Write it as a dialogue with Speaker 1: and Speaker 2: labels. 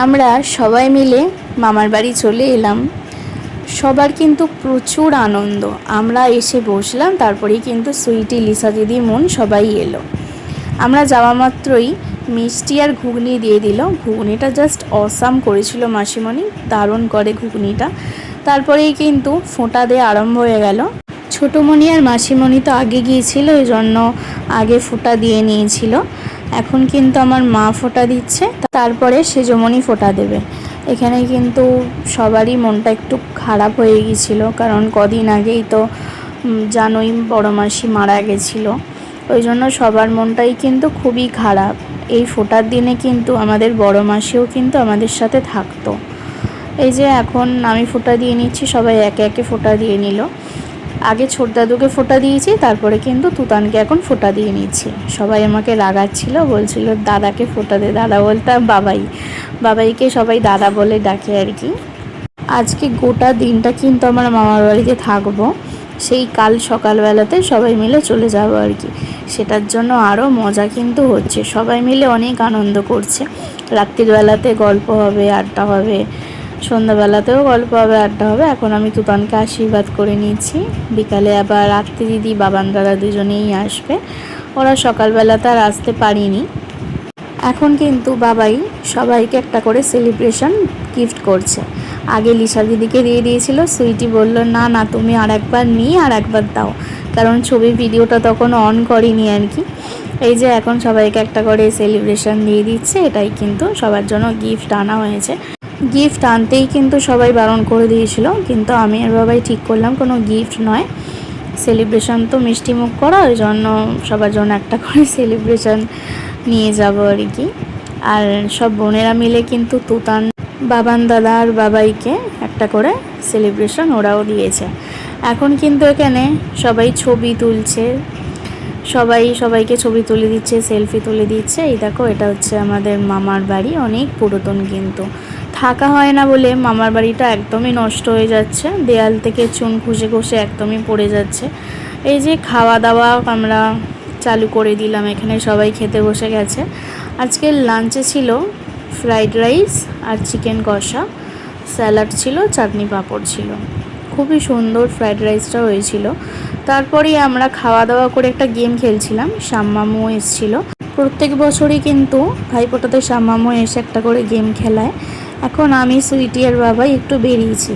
Speaker 1: আমরা সবাই মিলে মামার বাড়ি চলে এলাম। সবার কিন্তু প্রচুর আনন্দ। আমরা এসে বসলাম, তারপরেই কিন্তু সুইটি, লিসা দিদি, মন সবাই এলো। আমরা যাওয়া মাত্রই মিষ্টি আর ঘুগনি দিয়ে দিল। ঘুগনিটা জাস্ট অসাম করেছিল মাসিমণি, দারুণ করে ঘুগনিটা। তারপরেই কিন্তু ফোঁটা দিয়ে আরম্ভ হয়ে গেল। ছোটোমণি আর মাসিমণি তো আগে গিয়েছিল, ওই জন্য আগে ফোঁটা দিয়ে নিয়েছিল। এখন কিন্তু আমার মা ফোঁটা দিচ্ছে, তারপরে সেজমণি ফোঁটা দেবে। এখানে কিন্তু সবারই মনটা একটু খারাপ হয়ে গিয়েছিল, কারণ কদিন আগেই তো জানোই বড় মাসি মারা গেছিলো। ওই জন্য সবার মনটাই কিন্তু খুবই খারাপ। এই ফোঁটার দিনে কিন্তু আমাদের বড় মাসিও কিন্তু আমাদের সাথে থাকতো। এই যে এখন আমি ফোঁটা দিয়ে নিচ্ছি, সবাই একে একে ফোঁটা দিয়ে নিল। আগে ছোট দাদুকে ফোঁটা দিয়েছি, তারপরে কিন্তু তুতানকে এখন ফোঁটা দিয়ে নিচ্ছি। সবাই আমাকে রাগাচ্ছিল, বলছিল দাদাকে ফোঁটা দে। দাদা বলতাম বাবাইকে সবাই দাদা বলে ডাকে আর কি। আজকে গোটা দিনটা কিন্তু আমার মামার বাড়িতে থাকবো। সেই কাল সকালবেলাতে সবাই মিলে চলে যাব আর কি। সেটার জন্য আরও মজা কিন্তু হচ্ছে, সবাই মিলে অনেক আনন্দ করছে। রাত্রিবেলাতে গল্প হবে, আড্ডা হবে, সন্ধ্যাবেলাতেও গল্প হবে, আড্ডা হবে। এখন আমি তুতানকে আশীর্বাদ করে নিয়েছি। বিকালে আবার রাত্রি দিদি, বাবান দাদা দুজনেই আসবে। ওরা সকালবেলাতে আর আসতে পারিনি। এখন কিন্তু বাবাই সবাইকে একটা করে সেলিব্রেশন গিফট করছে। আগে লিসা দিদিকে দিয়ে দিয়েছিল, সুইটি বলল না না তুমি আর একবার নিয়ে আর একবার দাও, কারণ ছবি ভিডিওটা তখন অন করিনি আর কি। এই যে এখন সবাইকে একটা করে সেলিব্রেশন দিয়ে দিচ্ছে। এটাই কিন্তু সবার জন্য গিফট আনা হয়েছে। গিফট আনতেই কিন্তু সবাই বারণ করে দিয়েছিল, কিন্তু আমি আর বাবাই ঠিক করলাম কোনো গিফট নয়, সেলিব্রেশন তো মিষ্টি মুখ করা, ওই জন্য সবার জন্য একটা করে সেলিব্রেশন নিয়ে যাব আর কি। আর সব বোনেরা মিলে কিন্তু তুতান, বাবান দাদা আর বাবাইকে একটা করে সেলিব্রেশন ওরাও দিয়েছে। এখন কিন্তু এখানে সবাই ছবি তুলছে, সবাইকে ছবি তুলে দিচ্ছে, সেলফি তুলে দিচ্ছে। এই দেখো, এটা হচ্ছে আমাদের মামার বাড়ি, অনেক পুরাতন, কিন্তু থাকা হয় না বলে মামার বাড়িটা একদমই নষ্ট হয়ে যাচ্ছে। দেয়াল থেকে চুন ঘষে ঘষে একদমই পড়ে যাচ্ছে। এই যে খাওয়া দাওয়া আমরা চালু করে দিলাম, এখানে সবাই খেতে বসে গেছে। আজকের লাঞ্চে ছিল ফ্রাইড রাইস আর চিকেন কষা, স্যালাড ছিল, চাটনি পাঁপড় ছিল। খুবই সুন্দর ফ্রাইড রাইসটা হয়েছিল। তারপরেই আমরা খাওয়া দাওয়া করে একটা গেম খেলছিলাম। শাম্মামু এসেছিল। প্রত্যেক বছরই কিন্তু ভাইফোঁটাতে শাম্মামু এসে একটা করে গেম খেলায়। এখন আমি, সুইটি আর বাবাই একটু বেরিয়েছি।